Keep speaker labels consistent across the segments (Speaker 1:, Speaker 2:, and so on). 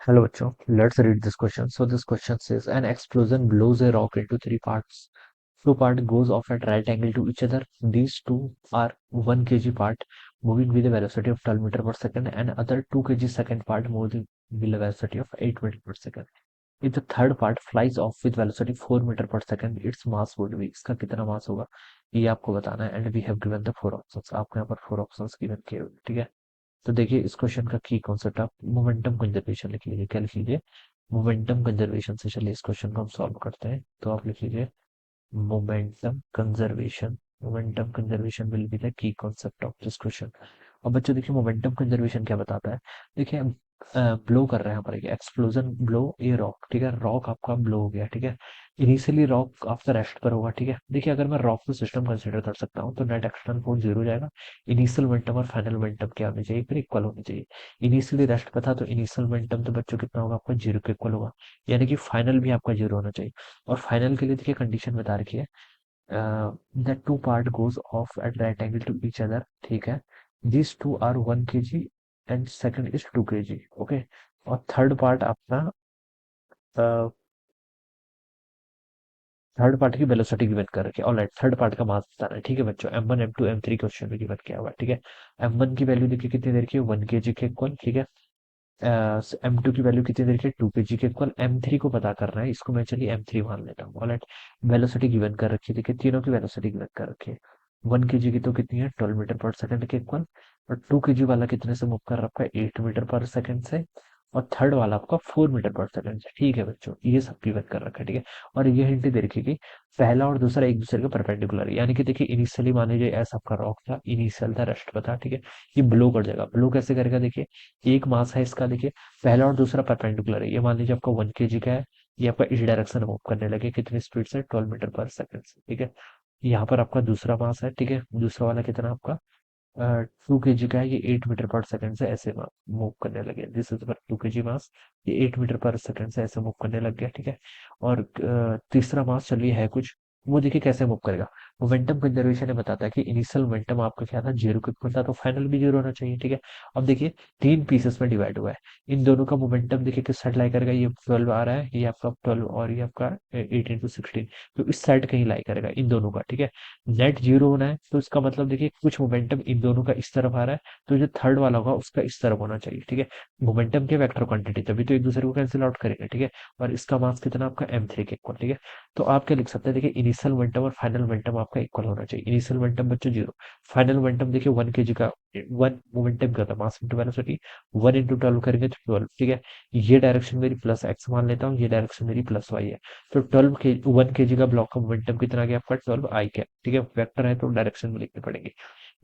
Speaker 1: Hello, bachcho. Let's read this question. So this question says an explosion blows a rock into three parts. Two part goes off at right angle to each other. These two are 1 kg part moving with a velocity of 12 meter per second and other 2 kg second part moving with a velocity of 8 meter per second. If the third part flies off with velocity 4 meter per second, its mass would be. इसका कितना मास होगा ये आपको बताना है and we have given the four options. आपको यहाँ पर फोर ऑप्शंस गिवन किए हुए हैं, ठीक है. तो देखिए इस क्वेश्चन का की कॉन्सेप्ट आप मोमेंटम कंजर्वेशन लिख लीजिए. क्या लिख लीजिए? मोमेंटम कंजर्वेशन से. चलिए इस क्वेश्चन को हम सॉल्व करते हैं. तो आप लिख लीजिए momentum conservation. Momentum conservation will be the key concept of this question. अब बच्चों देखिए मोमेंटम कंजर्वेशन क्या बताता है. देखिए हम ब्लो कर रहे हैं यहाँ पर एक्सप्लोजन ब्लो ये रॉक, ठीक है. रॉक आपका ब्लो हो गया, ठीक है. इनिशियली रॉक आपका रेस्ट पर होगा, ठीक है. देखिए अगर मैं रॉक को सिस्टम कंसिडर कर सकता हूँ तो नेट एक्सटर्नल फोर्स जीरो जाएगा. इनिशियल मोमेंटम और फाइनल मोमेंटम क्या होनी चाहिए? फिर इक्वल होनी चाहिए. इनिशियली रेस्ट पर था तो इनिशियल मोमेंटम तो बच्चों कितना होगा आपका? जीरो के इक्वल होगा. यानी कि फाइनल भी आपका जीरो होना चाहिए. और फाइनल के लिए देखिए कंडीशन बता रखी है. The two part goes off at right angle to each other, ठीक है. This two are 1 kg and second is 2 kg, okay. और थर्ड पार्ट अपना थर्ड पार्ट की वेलोसिटी गिवन कर रखी है. ऑलराइट, थर्ड पार्ट का मास बताना है, ठीक है बच्चों. M1 M2 M3 क्वेश्चन में गिवन किया हुआ है, ठीक है. M1 की वैल्यू देखिए कितनी देर की है? 1 kg के इक्वल, ठीक है. M2 की वैल्यू कितनी देर की है? 2 kg के इक्वल. M3 को पता करना है, इसको मैं चलिए M3 मान लेता हूँ. ऑलराइट, वेलोसिटी गिवन कर रखी है. देखिए तीनों की वेलोसिटी गिवन कर रखी है. 1 kg की तो कितनी है? 12 मीटर पर सेकंड के इक्वल. और 2 kg वाला कितने से मूव कर रखा है? 8 मीटर पर सेकंड से. और थर्ड वाला आपका 4 मीटर पर सेकंड से, ठीक है बच्चों. ये सब गिवन कर रखा है, ठीक है. और ये हिंट दे रखी है कि पहला और दूसरा एक दूसरे के परपेंडिकुलर है. यानी कि देखिए इनिशियली मान लीजिए ऐसा आपका रॉक था, इनिशियल था, रेस्ट पे था, ठीक है. ये ब्लो कर जाएगा. ब्लो कैसे करेगा? देखिए एक मास है इसका, देखिए पहला और दूसरा परपेंडिकुलर है. ये मान लीजिए आपका 1 kg का है. ये आपका इस डायरेक्शन में मूव करने लगे कितनी स्पीड से? 12 मीटर पर सेकंड से, ठीक है. यहाँ पर आपका दूसरा मास है, ठीक है. दूसरा वाला कितना आपका 2 kg का है. ये 8 मीटर पर सेकंड से ऐसे मूव करने लगे. दिस इज 2 kg मास. ये 8 मीटर पर सेकंड से ऐसे मूव करने लग गया, ठीक है. और तीसरा मास चलिए है कुछ, वो देखिए कैसे मूव करेगा. मोमेंटम कंजर्वेशन ने बताता है कि इनिशियल मोमेंटम आपका क्या था? जीरो के इक्वल था, तो फाइनल भी जीरो होना चाहिए, ठीक है. अब देखिए तीन पीसेस में डिवाइड हुआ है. इन दोनों का मोमेंटम देखिए किस साइड लाई करेगा? ये 12 आ रहा है, ये आपका 12 और ये आपका 18 to 16. तो इस साइड कहीं लाई करेगा इन दोनों का, ठीक है. नेट जीरो होना है तो इसका मतलब देखिए कुछ मोमेंटम इन दोनों का इस तरफ आ रहा है, तो जो थर्ड वाला होगा उसका इस तरफ होना चाहिए, ठीक है. मोमेंटम के वेक्टर क्वांटिटी तभी तो एक दूसरे को कैंसिल आउट करेंगे, ठीक है. और इसका मास कितना आपका? M3 के इक्वल, ठीक है. तो आप क्या लिख सकते हैं? देखिए इनिशियल मोमेंटम और फाइनल मोमेंटम आपका इक्वल होना चाहिए. इनिशियल मोमेंटम बच्चों जीरो. फाइनल मोमेंटम देखिए 1 kg का. वन मोमेंटम का था मास इंटू वेलोसिटी. 1 into 12 करेंगे तो 12, ठीक है. ये डायरेक्शन मेरी प्लस एक्स मान लेता हूँ, ये डायरेक्शन मेरी प्लस वाई है. तो 1 kg का ब्लॉक का मोमेंटम कितना आ गया आपका? 12 I कैप, ठीक है. वेक्टर है तो डायरेक्शन में लिखने पड़ेंगे.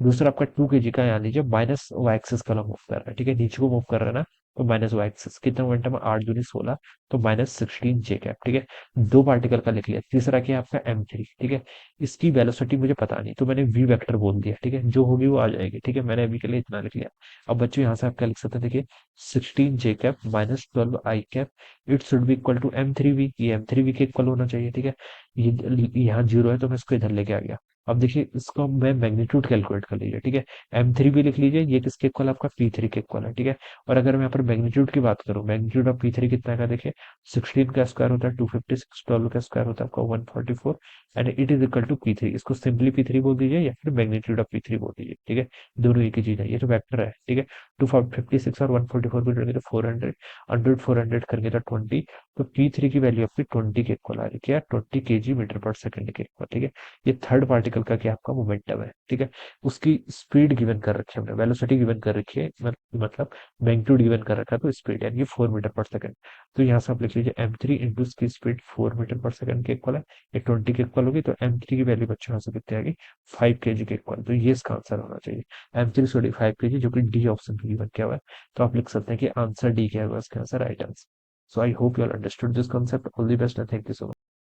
Speaker 1: दूसरा आपका 2 kg का, यहाँ लीजिए माइनस वाई एक्सिस का मूव कर रहा है, ठीक है. नीचे को मूव कर रहा है ना, तो माइनस वाई एक्सिस. कितना मोमेंटम है? 8 दूनी 16, तो -16 J कैप, ठीक है. दो पार्टिकल का लिख लिया. तीसरा क्या है आपका? M3, ठीक है. इसकी वेलोसिटी मुझे पता नहीं तो मैंने वी वेक्टर बोल दिया, ठीक है. जो होगी वो आ जाएगी, ठीक है. मैंने अभी के लिए इतना लिख लिया. अब बच्चों यहाँ से आप क्या लिख सकते हैं? देखिए 16 J cap -12 I cap, it should be equal to M3V. ये M3V के इक्वल होना चाहिए, ठीक है. ये यहाँ जीरो है तो मैं इसको इधर लेके आ गया. अब देखिए इसको मैं मैग्नीट्यूड कैलकुलेट कर लीजिए, ठीक है. M3 भी लिख लीजिए. ये किसके इक्वल? आपका P3 के इक्वल है, ठीक है. और अगर मैं यहाँ पर मैग्नीट्यूड की बात करूँ, मैग्नीट्यूड ऑफ P3 कितना का? देखिए 16 का स्क्वायर होता है 256, 12 का स्क्वायर होता है आपका 144 and it is equal to P3. इसको सिंपली P3 बोल दीजिए या फिर मैग्नीट्यूड ऑफ P3 बोल दीजिए, ठीक है. दोनों एक ही चीज है. ये तो वेक्टर है, ठीक है. 256 और 144 को जोड़ेंगे तो 400, 100 400 करेंगे तो 20. तो P3 की वैल्यू आपकी 20 के इक्वल आ रही है. क्या? 20 kg मीटर पर सेकंड के इक्वल, ठीक है. ये थर्ड पार्टिकल का क्या आपका मोमेंटम है, ठीक है. उसकी स्पीड गिवन कर रखी है हमने, वेलोसिटी गिवन कर रखी है, मतलब मैग्नीट्यूड गिवन कर रखा है, तो स्पीड यानी ये 4 मीटर पर सेकंड. तो यहाँ से आप लिख लीजिए M3 इंटू इसकी स्पीड 4 मीटर पर सेकंड के इक्वल है. ये 20 के इक्वल होगी तो M3 की वैल्यू बच्चों यहाँ से कितनी आएगी? 5 kg के इक्वल. तो ये इसका आंसर होना चाहिए. M3 सॉरी 5 kg, जो कि डी ऑप्शन में गिवन किया हुआ है. तो आप लिख सकते हैं कि आंसर डी क्या होगा इसका answer? Right answer. So I hope you all understood this concept. All the best and thank you so much.